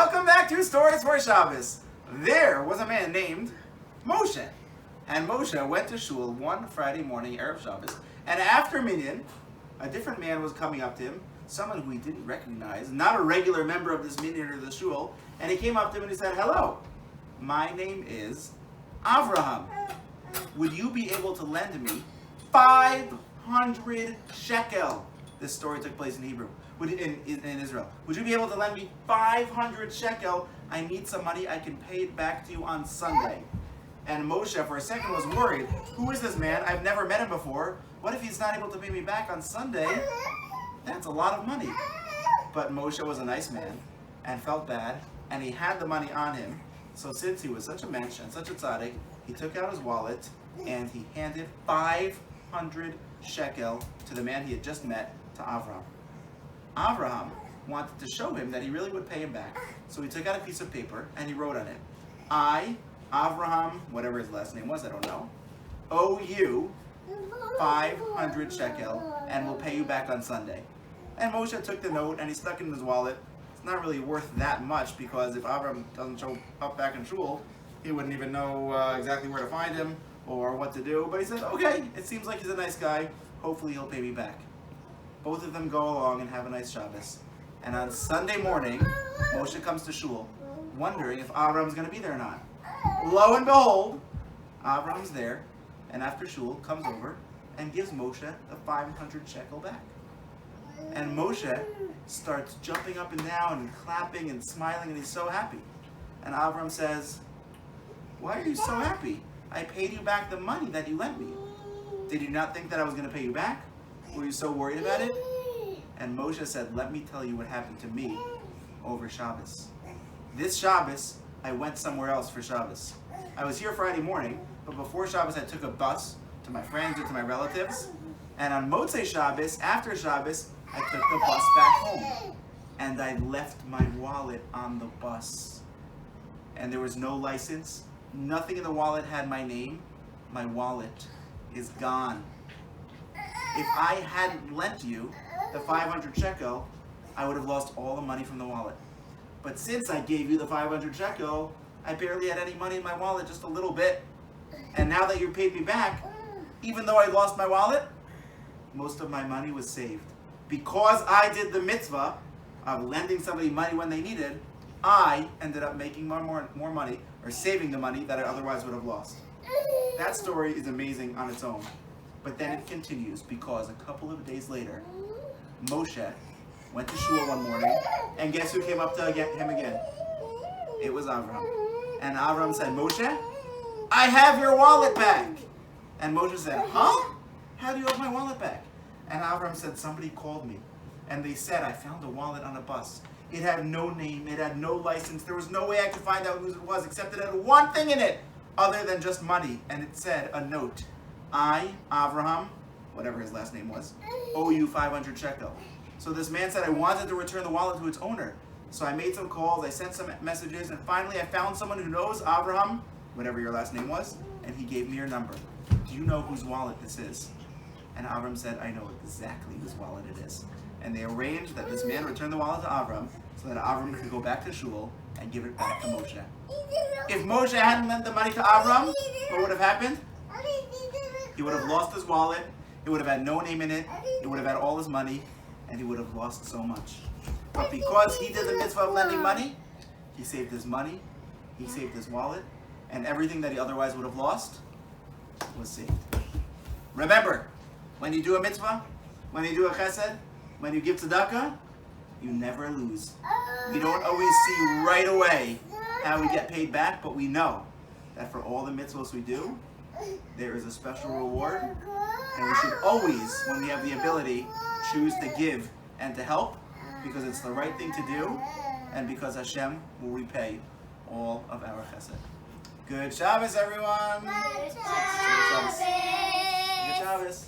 Welcome back to Stories for Shabbos. There was a man named Moshe. And Moshe went to shul one Friday morning, Erev Shabbos, and after minyan, a different man was coming up to him, someone who he didn't recognize, not a regular member of this minyan or the shul, and he came up to him and he said, "Hello, my name is Avraham. Would you be able to lend me 500 shekel?" This story took place in Hebrew, in Israel. "Would you be able to lend me 500 shekel? I need some money. I can pay it back to you on Sunday." And Moshe, for a second, was worried. Who is this man? I've never met him before. What if he's not able to pay me back on Sunday? That's a lot of money. But Moshe was a nice man and felt bad, and he had the money on him. So since he was such a mensch and such a tzaddik, he took out his wallet and he handed 500 shekel to the man he had just met, to Avraham. Avraham wanted to show him that he really would pay him back. So he took out a piece of paper and he wrote on it, "I, Avraham," whatever his last name was, I don't know, "owe you 500 shekel and will pay you back on Sunday." And Moshe took the note and he stuck it in his wallet. It's not really worth that much because if Avraham doesn't show up back in shul, he wouldn't even know exactly where to find him or what to do. But he said, okay, it seems like he's a nice guy. Hopefully he'll pay me back. Both of them go along and have a nice Shabbos. And on Sunday morning, Moshe comes to shul, wondering if Avram's going to be there or not. Lo and behold, Avram's there, and after shul comes over and gives Moshe the 500 shekel back. And Moshe starts jumping up and down and clapping and smiling, and he's so happy. And Avram says, "Why are you so happy? I paid you back the money that you lent me. Did you not think that I was going to pay you back? Were you so worried about it?" And Moshe said, "Let me tell you what happened to me over Shabbos. This Shabbos, I went somewhere else for Shabbos. I was here Friday morning, but before Shabbos I took a bus to my friends or to my relatives. And on Motzei Shabbos, after Shabbos, I took the bus back home. And I left my wallet on the bus. And there was no license. Nothing in the wallet had my name. My wallet is gone. If I hadn't lent you the 500 shekel, I would have lost all the money from the wallet. But since I gave you the 500 shekel, I barely had any money in my wallet, just a little bit. And now that you paid me back, even though I lost my wallet, most of my money was saved. Because I did the mitzvah of lending somebody money when they needed, I ended up making more money, or saving the money that I otherwise would have lost." That story is amazing on its own. But then it continues, because a couple of days later, Moshe went to shul one morning, and guess who came up to him again? It was Avraham. And Avraham said, "Moshe, I have your wallet back." And Moshe said, "Huh? How do you have my wallet back?" And Avraham said, "Somebody called me, and they said I found a wallet on a bus. It had no name, it had no license, there was no way I could find out whose it was, except it had one thing in it, other than just money, and it said a note. I, Avraham," whatever his last name was, "owe you 500 shekel. So this man said I wanted to return the wallet to its owner. So I made some calls, I sent some messages, and finally I found someone who knows Avraham, whatever your last name was, and he gave me your number. Do you know whose wallet this is?" And Avram said, "I know exactly whose wallet it is." And they arranged that this man return the wallet to Avram so that Avram could go back to shul and give it back to Moshe. If Moshe hadn't lent the money to Avram, what would have happened? He would have lost his wallet, it would have had no name in it, it would have had all his money, and he would have lost so much. But because he did the mitzvah of lending money, he saved his money, he saved his wallet, and everything that he otherwise would have lost was saved. Remember, when you do a mitzvah, when you do a chesed, when you give tzedakah, you never lose. We don't always see right away how we get paid back, but we know that for all the mitzvahs we do, there is a special reward, and we should always, when we have the ability, choose to give and to help, because it's the right thing to do, and because Hashem will repay all of our chesed. Good Shabbos, everyone! Good Shabbos! Good Shabbos!